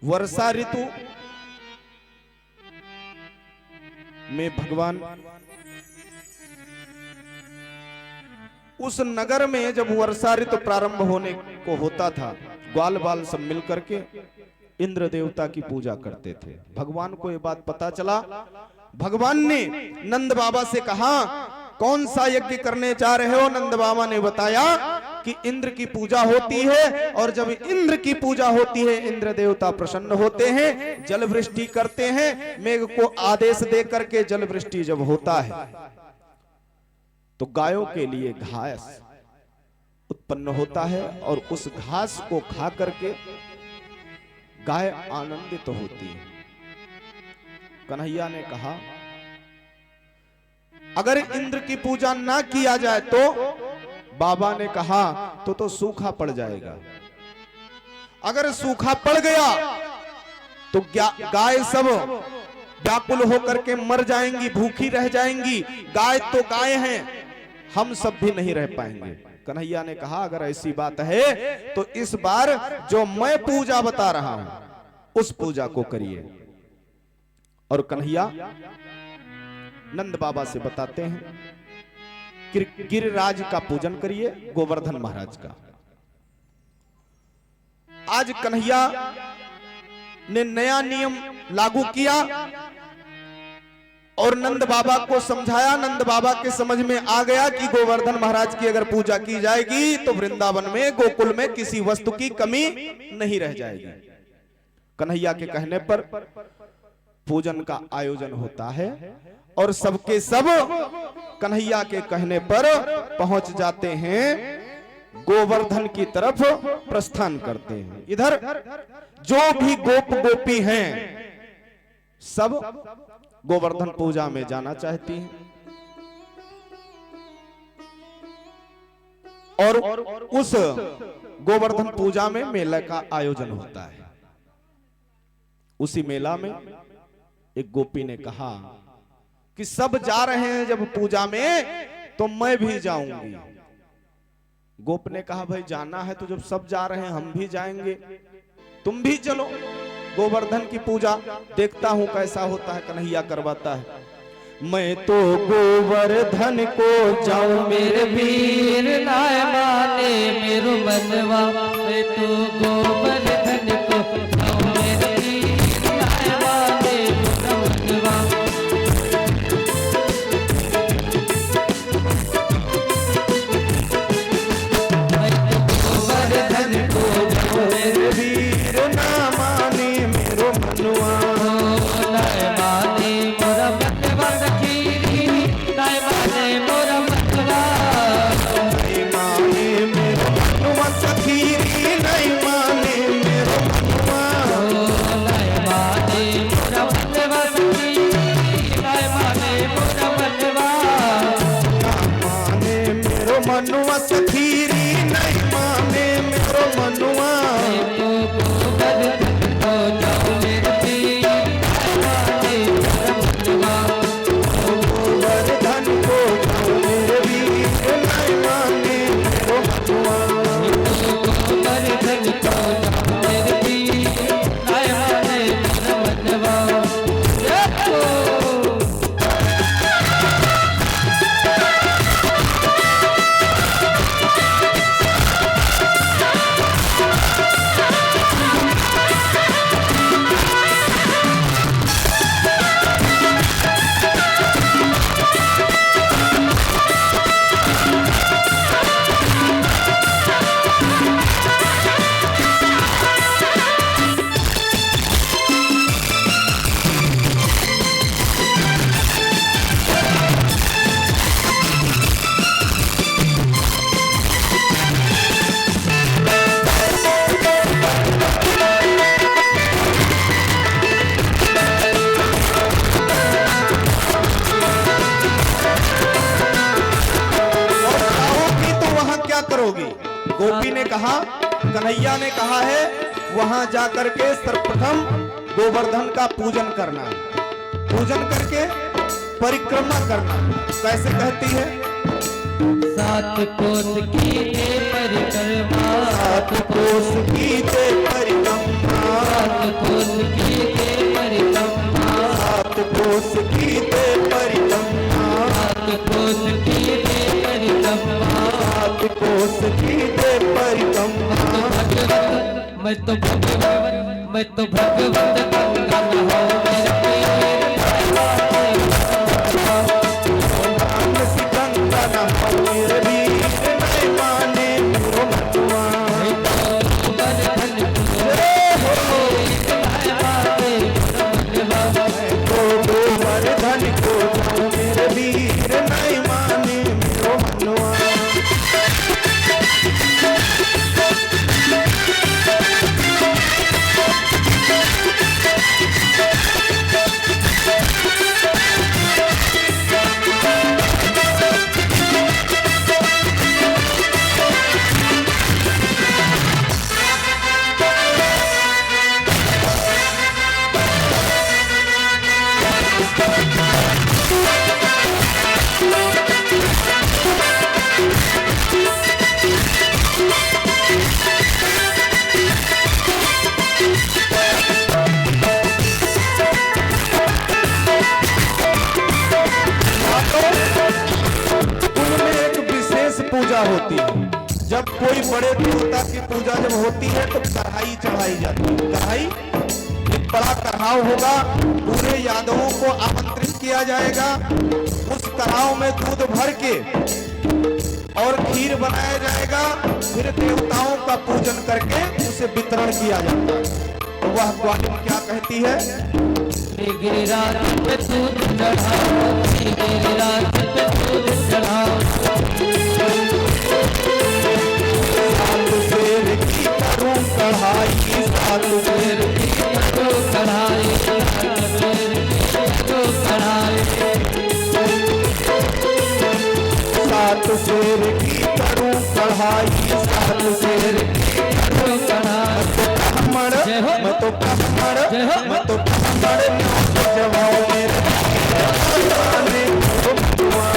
वर्षा ऋतु में भगवान उस नगर में जब वर्षा ऋतु प्रारंभ होने को होता था, ग्वाल बाल सब मिलकर के इंद्र देवता की पूजा करते थे। भगवान को ये बात पता चला। भगवान ने नंद बाबा से कहा, कौन सा यज्ञ करने जा रहे हो? नंद बाबा ने बताया कि इंद्र की पूजा होती है, और जब इंद्र की पूजा होती है इंद्र देवता प्रसन्न होते हैं, जल वृष्टि करते हैं। मेघ को आदेश दे करके जल वृष्टि जब होता है तो गायों के लिए घास उत्पन्न होता है, और उस घास को खा करके गाय आनंदित तो होती है। कन्हैया ने कहा, अगर इंद्र की पूजा ना किया जाए तो? बाबा ने कहा, तो सूखा पड़ जाएगा। अगर सूखा पड़ गया तो गाय सब व्याकुल होकर के मर जाएंगी, भूखी रह जाएंगी। गाय तो गाय हैं, हम सब भी नहीं रह पाएंगे। कन्हैया ने कहा, अगर ऐसी बात है तो इस बार जो मैं पूजा बता रहा हूं उस पूजा को करिए। और कन्हैया नंद बाबा से बताते हैं, गिरिराज का पूजन करिए, गोवर्धन महाराज का। आज कन्हैया ने नया नियम लागू किया और नंद बाबा को समझाया। नंद बाबा के समझ में आ गया कि गोवर्धन महाराज की अगर पूजा की जाएगी तो वृंदावन में, गोकुल में किसी वस्तु की कमी नहीं रह जाएगी। कन्हैया के कहने पर पूजन का आयोजन होता है और सबके सब कन्हैया के कहने पर पहुंच जाते हैं, गोवर्धन की तरफ प्रस्थान करते हैं। इधर जो भी गोप गोपी हैं सब गोवर्धन पूजा में जाना चाहती हैं, और उस गोवर्धन पूजा में मेला का आयोजन होता है। उसी मेला में एक गोपी ने कहा कि सब जा रहे हैं जब पूजा में तो मैं भी जाऊंगी। गोप ने कहा, भाई जाना है तो जब सब जा रहे हैं हम भी जाएंगे, तुम भी चलो गोवर्धन की पूजा, देखता हूं कैसा होता है। कन्हैया करवाता है, मैं तो गोवर्धन को जाऊं मेरे वीर, नाय माने मेरो मनवा। मैं तो गोवर्धन को जाऊं मेरे वीर, नाय माने मेरो मनवा। मैं तो गोवर्धन को जाऊं मेरे वीर, ना माने मेरो मनवा। नाय माने मोरा मनवा सखी, नाय माने मोरा मनवा। नहीं माने मेरो मनवा सखी, नहीं माने मेरो मनवा। नाय माने मोरा मनवा सखी, नाय माने मोरा मनवा। माने मेरो मनवा सखी, नहीं माने मेरो मनवा। तो गोवर्धन को जाऊं मेरे वीर, नाय माने मोरा मनवा। गोवर्धन को जाऊं मेरे वीर, नहीं माने मेरो मनवा। गोवर्धन को जाऊं मेरे वीर, नाय माने मोरा मनवा। गोपी ने कहा, कन्हैया ने कहा है वहां जाकर के सर्वप्रथम गोवर्धन का पूजन करना, पूजन करके परिक्रमा करना। कैसे कहती है? सात कोस कीजिए परिक्रमा, सात कोस कीजिए परिक्रमा, सात कोस मैं तो भगवत कंगन हो मेरे पीर भगवान की कंगन हो मेरे वीर नहीं माने मेरो मनवा। गोवर्धन को जाऊं मेरे वीर नहीं माने मेरो मनवा। उनमें एक विशेष पूजा होती है। जब कोई बड़े देवता की पूजा जब होती है तो कढ़ाई चढ़ाई जाती है। कढ़ाई एक बड़ा कढ़ाव होगा, पूरे यादवों को आमंत्रित किया जाएगा। उस कढ़ाव में दूध भर के और खीर बनाया जाएगा, फिर देवताओं का पूजन करके उसे वितरण किया जाता है। तो वह ग्वालिन क्या कहती है? गिरिराज पे दूध चढ़ाओ, गिरिराज पे दूध चढ़ाओ, सात शेर की करूं कढ़ाई, सात शेर की करो कढ़ाई, करो कढ़ाई, सात शेर की करूं कढ़ाई, सात शेर की करो कढ़ाई। ब्राह्मण मैं तो ब्राह्मण मैं तो ब्राह्मण जवाओ मेरे माने मेरो मनवा।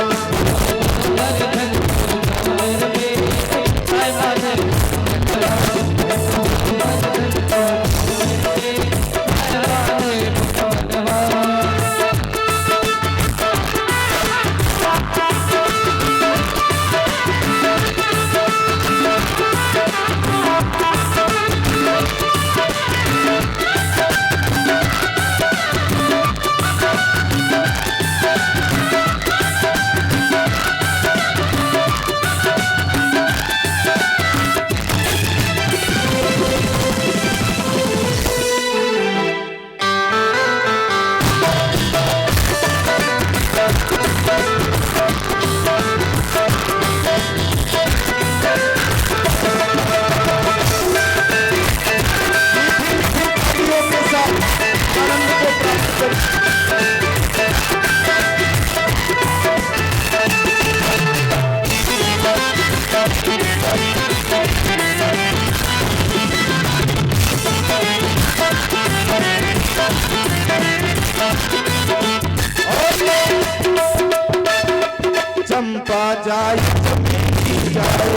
चंपा जाए चमेली जाए,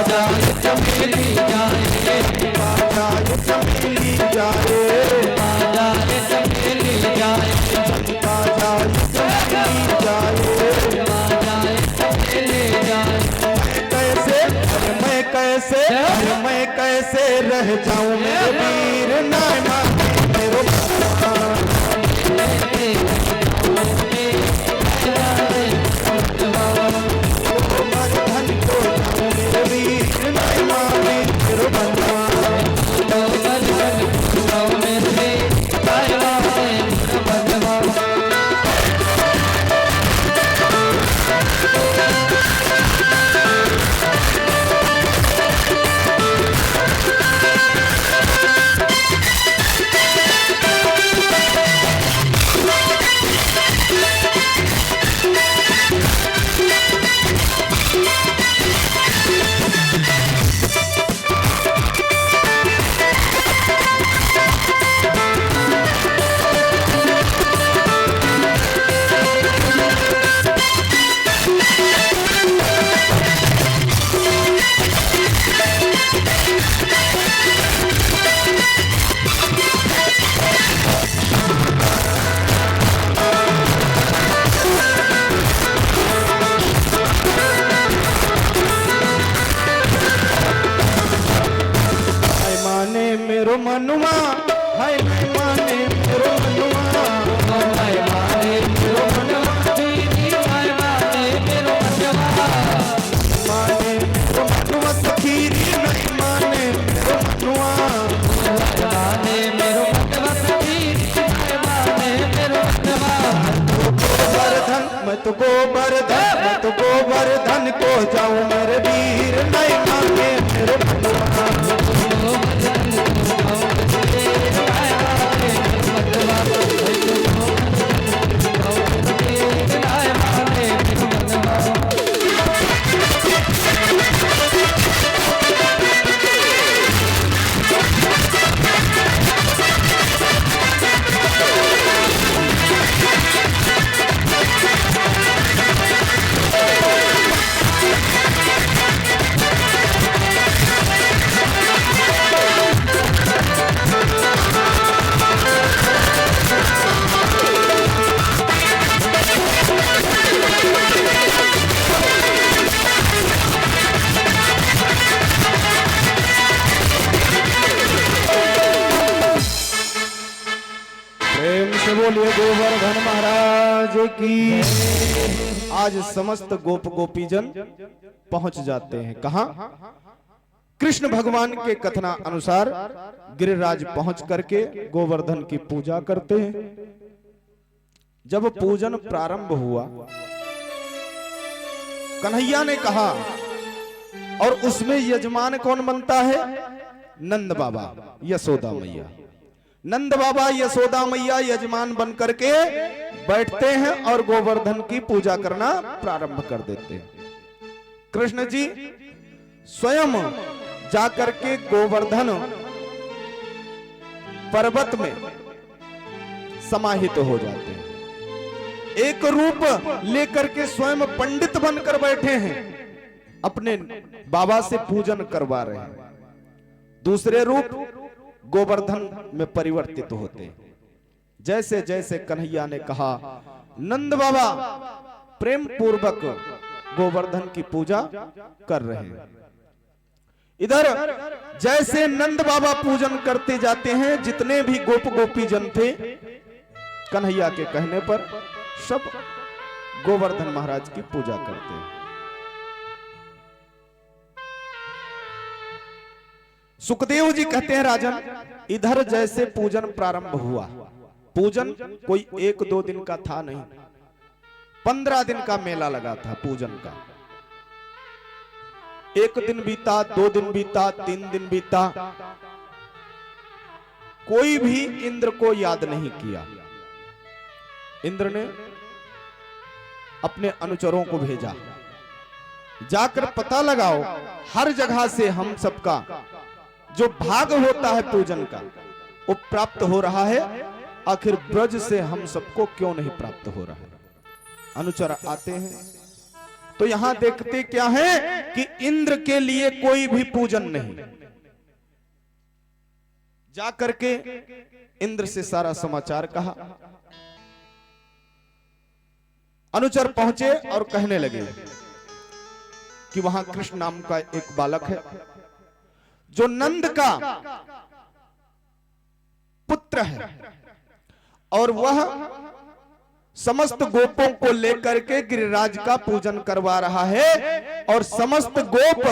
जाए चमेली जाए, चंपा जाए चमेली जाए, जाए चमेली जाए, चंपा जाए चमेली जाए। जाए चमेली जाए। मैं कैसे रह जाऊं मेरे वीर नाय माने मेरो मनवा। गोवर्धन को जाऊं मेरे वीर नाय माने मेरो मनवा। मेरो मनुआ, हाय नहीं माने मेरो मनुआ, नहीं माने मेरो मनवा, दीदी नहीं माने मेरो मनवा, माने मेरो मनुआ सखी नहीं माने मेरो मनुआ, नहीं माने मेरो मनवा, दीदी नहीं माने मेरो मनवा। गोवर्धन मैं तो गोवर्धन, मैं तो गोवर्धन को जाऊं मेरे वीर, नहीं माने मेरो मनुआ, प्रेम से बोलिए गोवर्धन महाराज की। आज समस्त गोप गोपीजन पहुंच जाते हैं कहां? कृष्ण भगवान के कथना अनुसार गिरिराज पहुंच करके गोवर्धन की पूजा करते हैं। जब पूजन प्रारंभ हुआ, कन्हैया ने कहा, और उसमें यजमान कौन बनता है? नंद बाबा, यशोदा मैया। नंद बाबा यशोदा मैया यजमान बन करके बैठते हैं और गोवर्धन की पूजा करना प्रारंभ कर देते हैं। कृष्ण जी स्वयं जाकर के गोवर्धन पर्वत में समाहित हो जाते हैं। एक रूप लेकर के स्वयं पंडित बनकर बैठे हैं, अपने बाबा से पूजन करवा रहे हैं। दूसरे रूप गोवर्धन में परिवर्तित होते हैं। जैसे जैसे कन्हैया ने कहा, नंद बाबा प्रेम पूर्वक गोवर्धन की पूजा कर रहे हैं। इधर जैसे नंद बाबा पूजन करते जाते हैं, जितने भी गोप गोपी जन थे, कन्हैया के कहने पर सब गोवर्धन महाराज की पूजा करते हैं। सुखदेव जी कहते हैं, राजन इधर जैसे पूजन प्रारंभ हुआ, पूजन कोई 1-2 दिन का था नहीं, 15 दिन का मेला लगा था पूजन का। 1 दिन बीता, 2 दिन बीता, 3 दिन बीता, कोई भी इंद्र को याद नहीं किया। इंद्र ने अपने अनुचरों को भेजा, जाकर पता लगाओ हर जगह से हम सबका जो भाग होता है पूजन का वो प्राप्त हो रहा है, आखिर ब्रज से हम सबको क्यों नहीं प्राप्त हो रहा है। अनुचर आते हैं तो यहां देखते क्या है कि इंद्र के लिए कोई भी पूजन नहीं। जाकर के इंद्र से सारा समाचार कहा। अनुचर पहुंचे और कहने लगे कि वहां कृष्ण नाम का एक बालक है जो नंद का पुत्र है, और वह समस्त गोपों को लेकर के गिरिराज का पूजन करवा रहा है, और समस्त गोप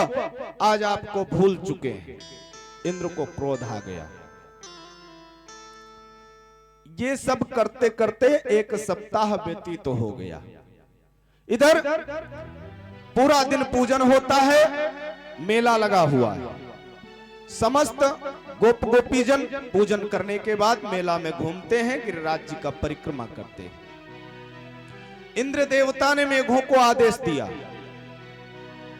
आज आपको भूल चुके हैं। इंद्र को क्रोध आ गया। ये सब करते करते 1 सप्ताह व्यतीत तो हो गया। इधर पूरा दिन पूजन होता है, मेला लगा हुआ है। समस्त गोप गोपीजन पूजन करने के बाद मेला में घूमते हैं, गिरिराज जी का परिक्रमा करते हैं। इंद्र देवता ने मेघों को आदेश दिया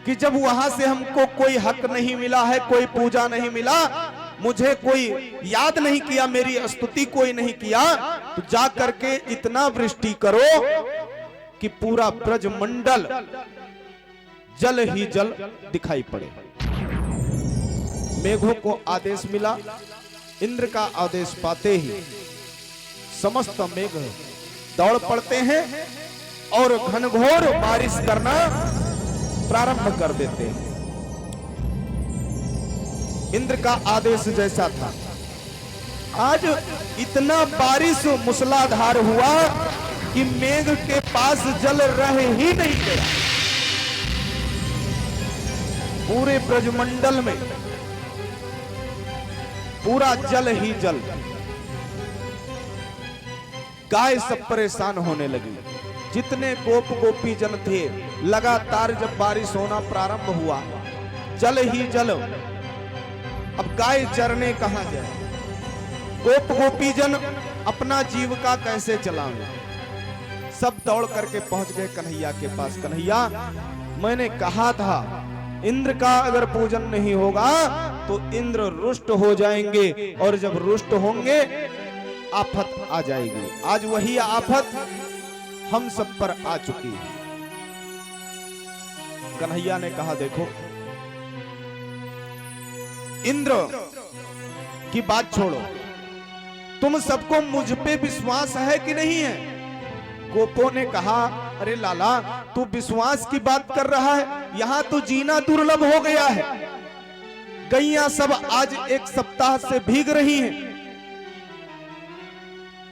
कि जब वहां से हमको कोई हक नहीं मिला है, कोई पूजा नहीं मिला, मुझे कोई याद नहीं किया, मेरी स्तुति कोई नहीं किया, तो जा करके इतना वृष्टि करो कि पूरा ब्रज मंडल जल ही जल दिखाई पड़े। मेघों को आदेश मिला। इंद्र का आदेश पाते ही समस्त मेघ दौड़ पड़ते हैं और घनघोर बारिश करना प्रारंभ कर देते हैं। इंद्र का आदेश जैसा था आज इतना बारिश मूसलाधार हुआ कि मेघ के पास जल रह ही नहीं गया। पूरे ब्रजमंडल में पूरा जल ही जल। गाय सब परेशान होने लगी। जितने गोप गोपी जन थे, लगातार जब बारिश होना प्रारंभ हुआ, जल ही जल। अब गाय चरने कहां जाए? गोप गोपी जन अपना जीविका कैसे चलाएंगे? सब दौड़ करके पहुंच गए कन्हैया के पास। कन्हैया, मैंने कहा था इंद्र का अगर पूजन नहीं होगा तो इंद्र रुष्ट हो जाएंगे, और जब रुष्ट होंगे आफत आ जाएगी। आज वही आफत हम सब पर आ चुकी है। कन्हैया ने कहा, देखो इंद्र की बात छोड़ो, तुम सबको मुझ पे विश्वास है कि नहीं है? गोपों ने कहा, अरे लाला, तू विश्वास की बात कर रहा है, यहां तो जीना दुर्लभ हो गया है। गैया सब आज एक सप्ताह से भीग रही हैं।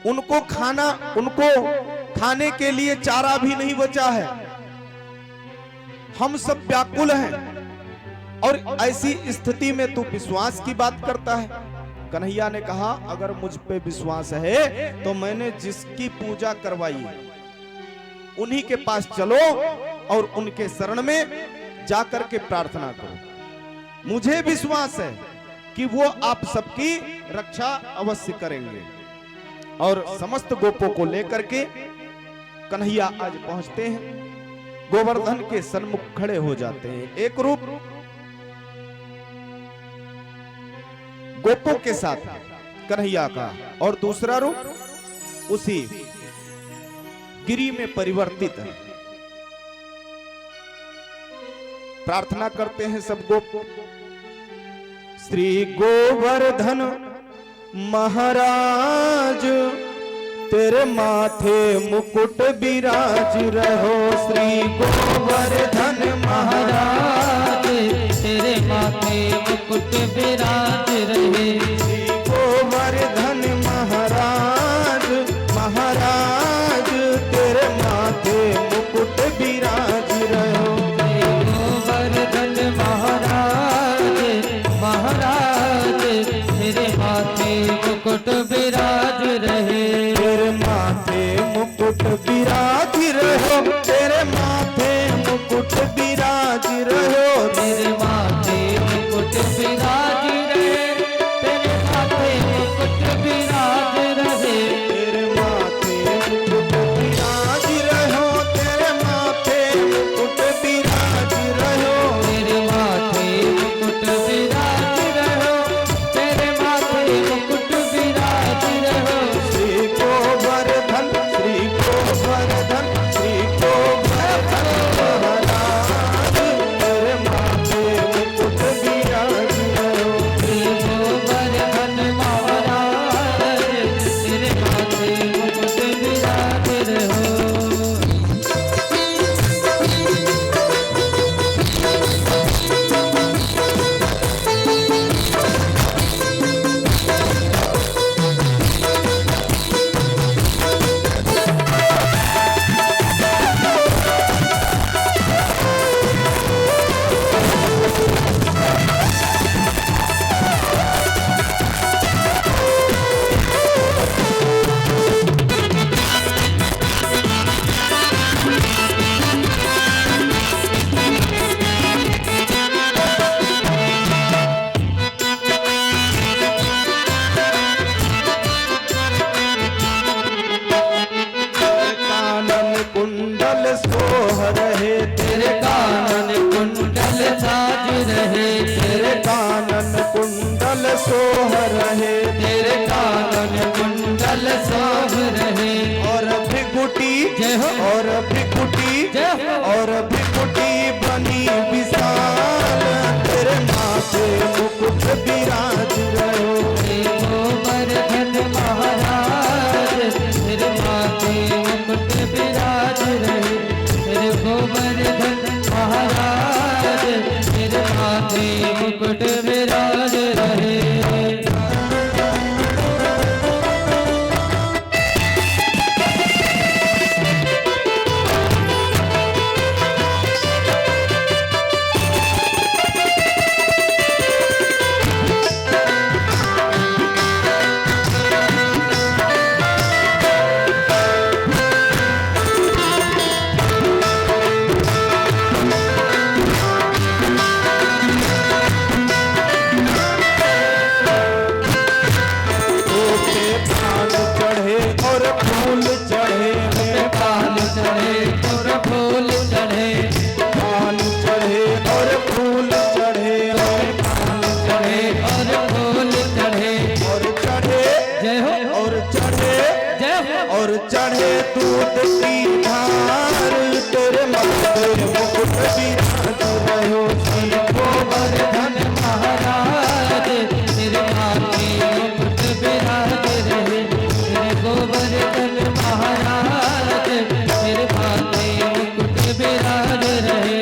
उनको खाने के लिए चारा भी नहीं बचा है। हम सब व्याकुल हैं, और ऐसी स्थिति में तू विश्वास की बात करता है। कन्हैया ने कहा, अगर मुझ पे विश्वास है तो मैंने जिसकी पूजा करवाई उन्हीं के पास चलो और उनके शरण में जाकर के प्रार्थना करो। मुझे विश्वास है कि वो आप सबकी रक्षा अवश्य करेंगे। और समस्त गोपों को लेकर के कन्हैया आज पहुंचते हैं, गोवर्धन के सन्मुख खड़े हो जाते हैं। एक रूप गोपों के साथ कन्हैया का, और दूसरा रूप उसी गिरी में परिवर्तित है। प्रार्थना करते हैं सब गोप। श्री गोवर्धन महाराज, तेरे माथे मुकुट विराज रहो। श्री गोवर्धन महाराज, तेरे माथे मुकुट विराज रहे। श्री गोवर्धन महाराज, महाराज तेरे माथे मुकुट विराज रहो। गोवर्धन महाराज, महाराज तेरे माथे मुकुट विराज रहे। तेरे माथे मुकुट विराज रहो, तेरे माथे मुकुट विराज रहो। तेरे माथे मुकुट विराज रहे, तेरे माथे मुकुट विराज रहे। तेरे माथे मुकुट विराज रहो, तेरे माथे मुकुट विराज रहो। तेरे माथे मुकुट विराज रहो, तेरे माथे मुकुट विराज रहो। श्री गोवर्धन, श्री गोवर्धन, श्री गोवर्धन महाराज, तेरे माथे मुकुट विराज रहो। श्री गोवर्धन महाराज, तेरे माथे मुकुट विराज रहो। कानन कुंडल सोह रहे, तेरे कानन कुंडल साज रहे। तेरे कानन कुंडल सोह रहे। तेरे कानन कुंडल सोह रहे। और भृकुटी, जय हो। और भृकुटी, जय हो। और भृकुटी बनी विशाल, तेरे माथे मुकुट विराज रहो। हे गोवर्धन महाराज, तेरे माथे मुकुट विराज रहे। तेरे गोवर्धन महाराज, तेरे माथे मुकुट विराज रहे। दूध की धार तेरे माथे मुकुट विराज रहो श्री गोवर्धन महाराज तेरे माथे मुकुट विराज रहे। श्री गोवर्धन महाराज तेरे माथे मुकुट विराज रहे।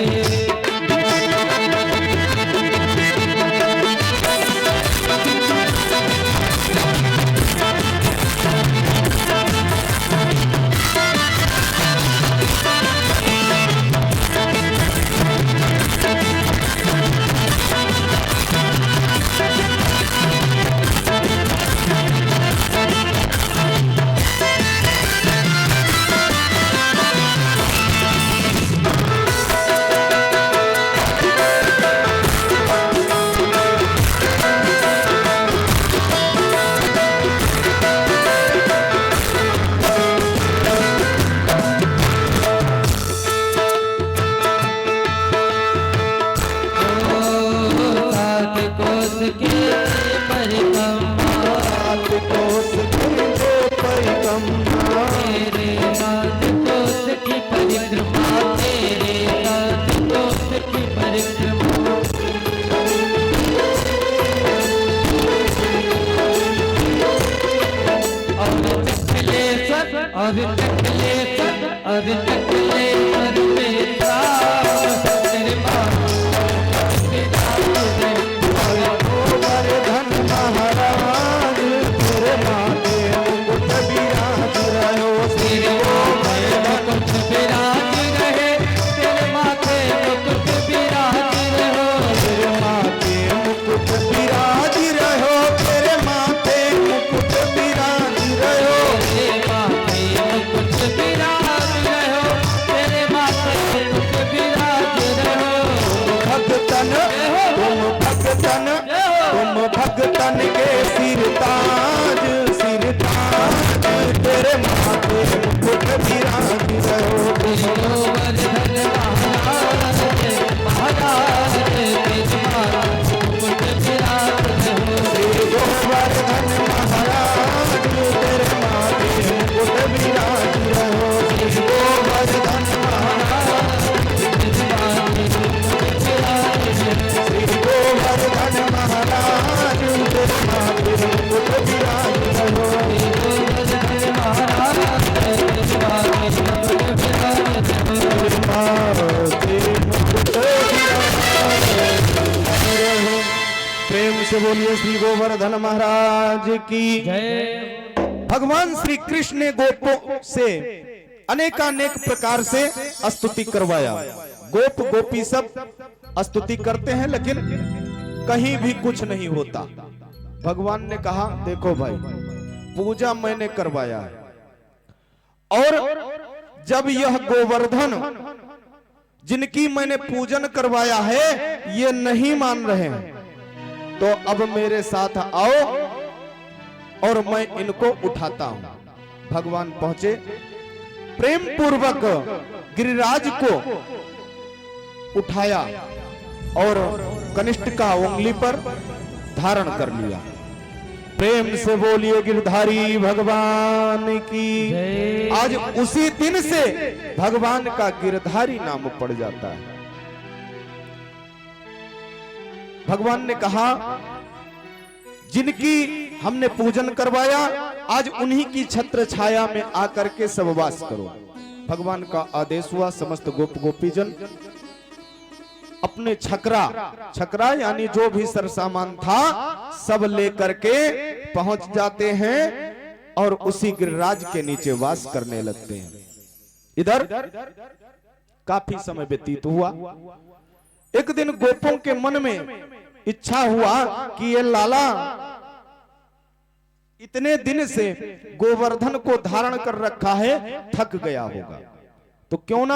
भगतन के सिर ताज तेरे माथे मुकुट विराज रहो गोवर्धन महाराज महाराज तेरे माथे मुकुट विराज रहो। गोवर्धन महाराज तेरे माथे मुकुट विराज रहो गोवर्धन महाराज तेरे माथे मुकुट विराज रहो। गोवर्धन महाराज तेरे माथे मुकुट विराज रहो गोवर्धन महाराज तेरे माथे मुकुट विराज रहो। प्रेम से बोलिए श्री गोवर्धन महाराज की जय। भगवान श्री कृष्ण ने गोपों से अनेकानेक प्रकार से स्तुति करवाया। गोप गोपी सब स्तुति करते हैं लेकिन कहीं भी कुछ नहीं होता। भगवान ने कहा देखो भाई पूजा मैंने करवाया है और जब यह गोवर्धन जिनकी मैंने पूजन करवाया है ये नहीं मान रहे हैं तो अब मेरे साथ आओ और मैं इनको उठाता हूं। भगवान पहुंचे प्रेम पूर्वक गिरिराज को उठाया और कनिष्ठ का उंगली पर धारण कर लिया। प्रेम से बोलिए गिरधारी भगवान की जय। आज उसी दिन से भगवान का गिरधारी नाम पड़ जाता है। भगवान ने कहा जिनकी हमने पूजन करवाया आज उन्हीं की छत्र छाया में आकर के सब वास करो। भगवान का आदेश हुआ। समस्त गोप गोपीजन अपने छकरा यानी जो भी सरसामान था सब लेकर के पहुंच जाते हैं और उसी गिरिराज के नीचे वास करने लगते हैं। इधर काफी समय व्यतीत हुआ। एक दिन गोपों के मन में इच्छा हुआ कि ये लाला इतने दिन से गोवर्धन को धारण कर रखा है थक गया होगा तो क्यों ना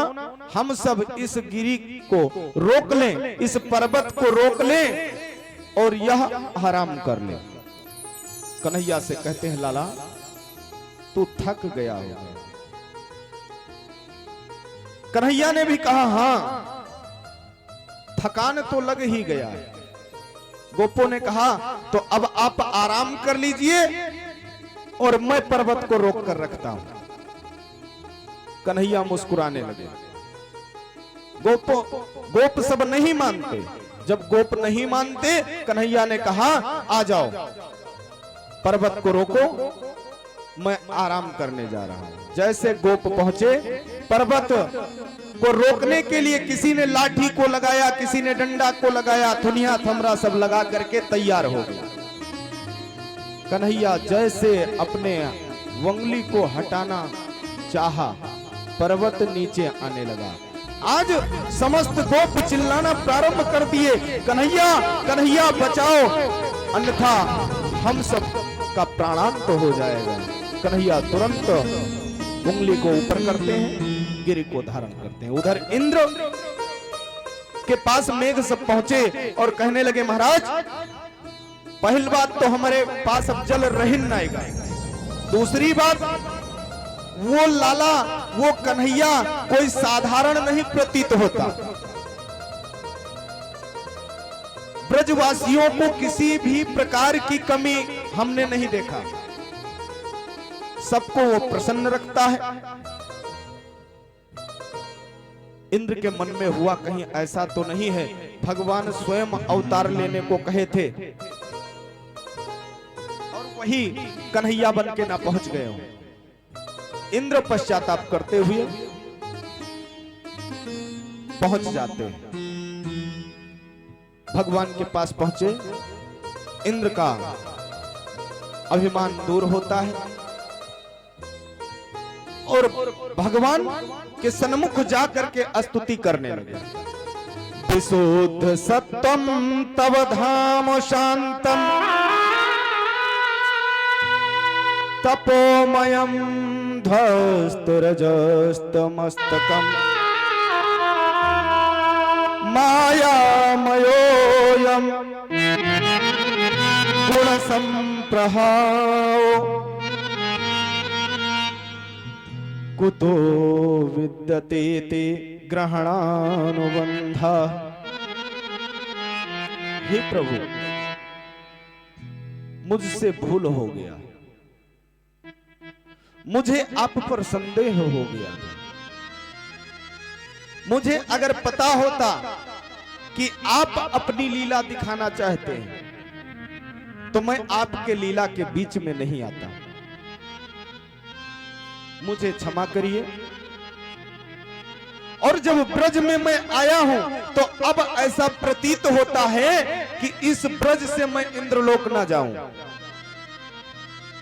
हम सब इस गिरी को रोक लें, इस पर्वत को रोक लें और यह आराम कर ले। कन्हैया से कहते हैं लाला तू थक गया होगा। कन्हैया ने भी कहा हाँ थकान तो लग ही गया है। गोपों ने कहा तो अब आप आराम कर लीजिए और मैं पर्वत को रोक कर रखता हूं। कन्हैया मुस्कुराने लगे। गोप सब नहीं मानते। जब गोप नहीं मानते, कन्हैया ने कहा आ जाओ, पर्वत को रोको, मैं आराम करने जा रहा हूं। जैसे गोप पहुंचे, पर्वत को रोकने के लिए किसी ने लाठी को लगाया, किसी ने डंडा को लगाया, थुनिया थमरा सब लगा करके तैयार हो गया। कन्हैया जैसे अपने वंगली को हटाना चाहा, पर्वत नीचे आने लगा। आज समस्त गोप चिल्लाना प्रारंभ कर दिए, कन्हैया कन्हैया बचाओ, अन्यथा हम सब का प्राणांत हो जाएगा। कन्हैया तुरंत उंगली को ऊपर करते हैं, गिरी को धारण करते हैं। उधर इंद्र के पास मेघ सब पहुंचे और कहने लगे, महाराज पहली बात तो हमारे पास अब जल रहिन आएगा, दूसरी बात वो लाला, वो कन्हैया कोई साधारण नहीं प्रतीत होता। ब्रजवासियों को किसी भी प्रकार की कमी हमने नहीं देखा, सबको वो प्रसन्न रखता है। इंद्र के मन में हुआ कहीं ऐसा तो नहीं है भगवान स्वयं अवतार लेने को कहे थे और वही कन्हैया बन के ना पहुंच गए हो। इंद्र पश्चाताप करते हुए पहुंच जाते हैं, भगवान के पास पहुंचे। इंद्र का अभिमान दूर होता है और भगवान के सन्मुख जाकर के स्तुति करने लगे। विशुद्ध सत्वम तव धाम शांतम तपोमयम ध्वस्तरजस्तमस्तकम मायामयोऽयं गुणसंप्रहारो कुतो विद्यते ते ग्रहणानुबंधः। हे प्रभु, मुझसे भूल हो गया, मुझे आप पर संदेह हो गया। मुझे अगर पता होता कि आप अपनी लीला दिखाना चाहते हैं तो मैं आपके लीला के बीच में नहीं आता। मुझे क्षमा करिए। और जब ब्रज में मैं आया हूं तो अब ऐसा प्रतीत होता है कि इस ब्रज से मैं इंद्रलोक ना जाऊं।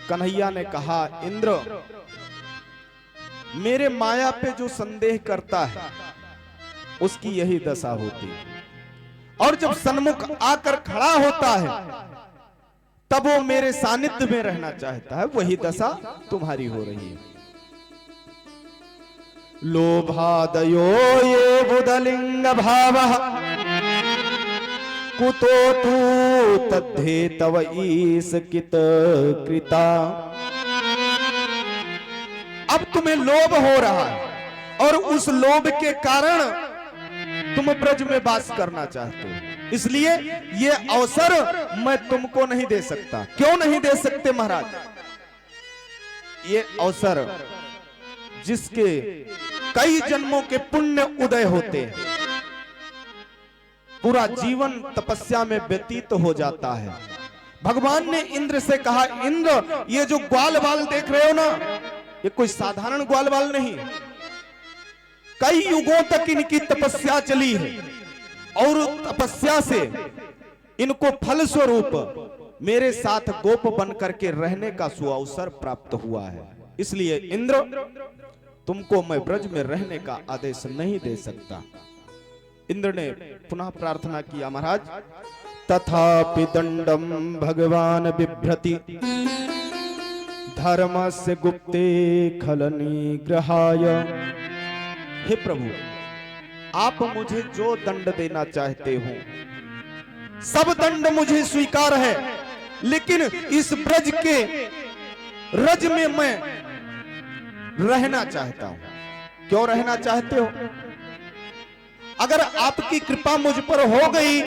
कन्हैया ने कहा, इंद्र मेरे माया पे जो संदेह करता है उसकी यही दशा होती है, और जब सन्मुख आकर खड़ा होता है तब वो मेरे सानिध्य में रहना चाहता है, वही दशा तुम्हारी हो रही है। लोभादयो ये बुधलिंग भावः कुतो तू तद्धे तव ईश कित कृता। अब तुम्हें लोभ हो रहा है और उस लोभ के कारण तुम ब्रज में वास करना चाहते हो, इसलिए ये अवसर मैं तुमको नहीं दे सकता। क्यों नहीं दे सकते महाराज? ये अवसर जिसके कई जन्मों के पुण्य उदय होते हैं, पूरा जीवन तपस्या में व्यतीत हो जाता है। भगवान ने इंद्र से कहा, इंद्र ये जो ग्वाल बाल देख रहे हो ना, ये कोई साधारण ग्वाल बाल नहीं, कई युगों तक इनकी तपस्या चली है और तपस्या से इनको फल स्वरूप मेरे साथ गोप बन करके रहने का सुअवसर प्राप्त हुआ है। इसलिए इंद्र तुमको मैं ब्रज में रहने का आदेश नहीं दे सकता। इंद्र ने पुनः प्रार्थना किया, महाराज तथापि दंडम भगवान बिभ्रति धर्मस्य गुप्ते खलनिग्रहाय। हे प्रभु, आप मुझे जो दंड देना चाहते हो सब दंड मुझे स्वीकार है, लेकिन इस ब्रज के रज में मैं रहना चाहता हूं। क्यों रहना चाहते हो? अगर आपकी कृपा मुझ पर हो गई